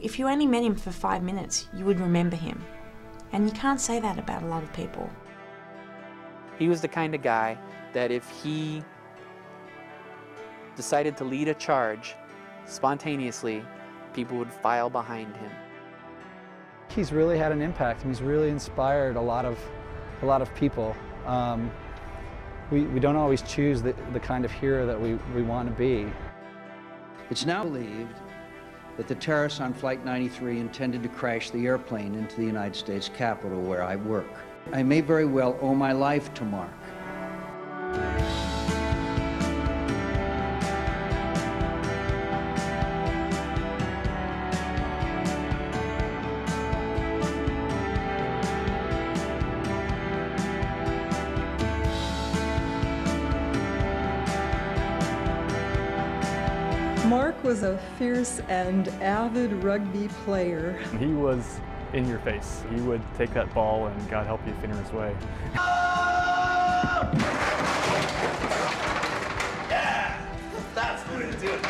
If you only met him for 5 minutes, you would remember him. And you can't say that about a lot of people. He was the kind of guy that if he decided to lead a charge spontaneously, people would file behind him. He's really had an impact, and he's really inspired a lot of people. We don't always choose the kind of hero that we want to be. It's now believed that the terrorists on Flight 93 intended to crash the airplane into the United States Capitol where I work. I may very well owe my life to Mark. Mark was a fierce and avid rugby player. He was in your face. He would take that ball and God help you finish his way. Yeah! That's the way to do it.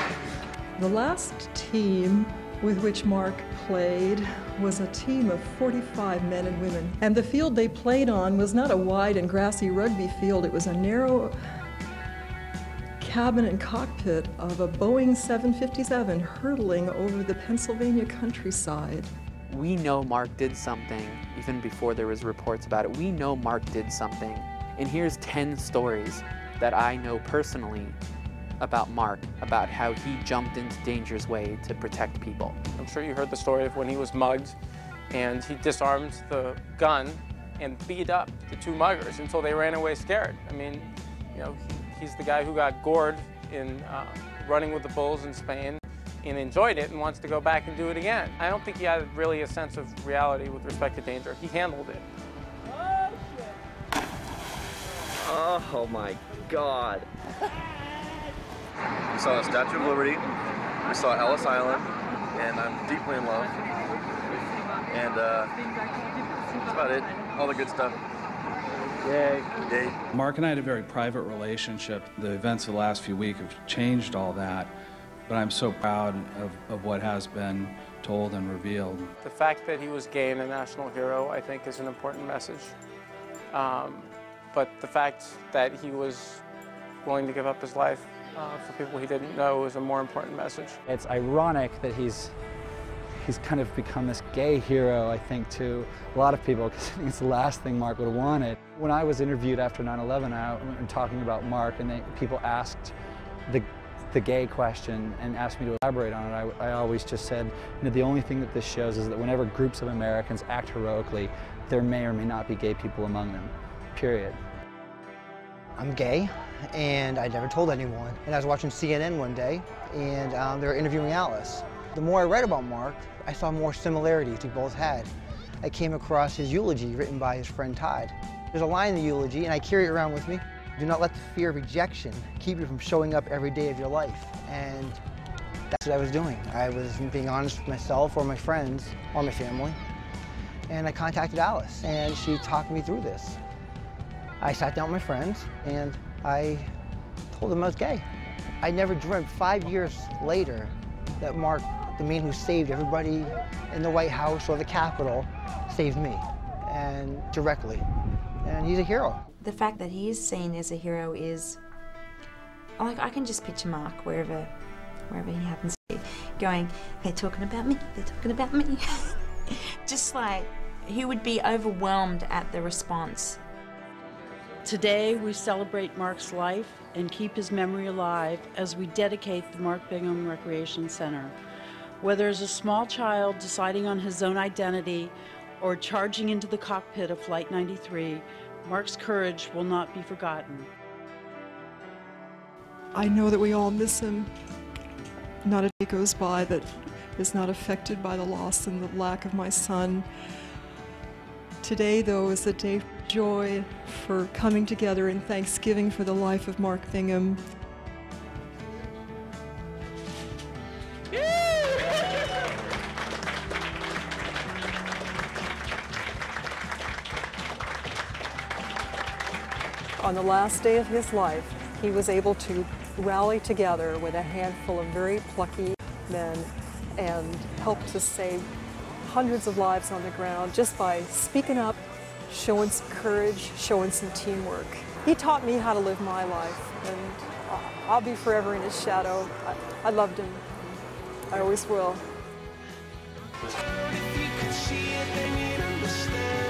The last team with which Mark played was a team of 45 men and women. And the field they played on was not a wide and grassy rugby field. It was a narrow cabin and cockpit of a Boeing 757 hurtling over the Pennsylvania countryside. We know Mark did something even before there was reports about it. We know Mark did something. And here's 10 stories that I know personally about Mark, about how he jumped into danger's way to protect people. I'm sure you heard the story of when he was mugged and he disarmed the gun and beat up the two muggers until they ran away scared. I mean, you know, he's the guy who got gored in running with the bulls in Spain and enjoyed it and wants to go back and do it again. I don't think he had really a sense of reality with respect to danger. He handled it. Oh, shit. Oh my God. We saw the Statue of Liberty, we saw Ellis Island, and I'm deeply in love. And that's about it, all the good stuff. Yay. Yay. Mark and I had a very private relationship. The events of the last few weeks have changed all that, but I'm so proud of what has been told and revealed. The fact that he was gay and a national hero, I think, is an important message. But the fact that he was willing to give up his life for people he didn't know is a more important message. It's ironic that he's kind of become this gay hero, I think, to a lot of people, because I think it's the last thing Mark would have wanted. When I was interviewed after 9/11, I went talking about Mark, and people asked the gay question and asked me to elaborate on it. I always just said, you know, the only thing that this shows is that whenever groups of Americans act heroically, there may or may not be gay people among them, period. I'm gay, and I never told anyone. And I was watching CNN one day, and they were interviewing Alice. The more I read about Mark, I saw more similarities we both had. I came across his eulogy written by his friend Todd. There's a line in the eulogy, and I carry it around with me. Do not let the fear of rejection keep you from showing up every day of your life. And that's what I was doing. I was being honest with myself or my friends or my family. And I contacted Alice, and she talked me through this. I sat down with my friends, and I told them I was gay. I never dreamt 5 years later that Mark, the man who saved everybody in the White House or the Capitol, saved me, and directly. And he's a hero. The fact that he is seen as a hero is, like, I can just picture Mark wherever he happens to be, going, they're talking about me, they're talking about me. Just like, he would be overwhelmed at the response. Today, we celebrate Mark's life and keep his memory alive as we dedicate the Mark Bingham Recreation Center. Whether as a small child deciding on his own identity or charging into the cockpit of Flight 93, Mark's courage will not be forgotten. I know that we all miss him. Not a day goes by that is not affected by the loss and the lack of my son. Today, though, is a day of joy for coming together in thanksgiving for the life of Mark Bingham. On the last day of his life, he was able to rally together with a handful of very plucky men and helped to save hundreds of lives on the ground just by speaking up, showing some courage, showing some teamwork. He taught me how to live my life, and I'll be forever in his shadow. I loved him. I always will. If you could see it, then you'd understand.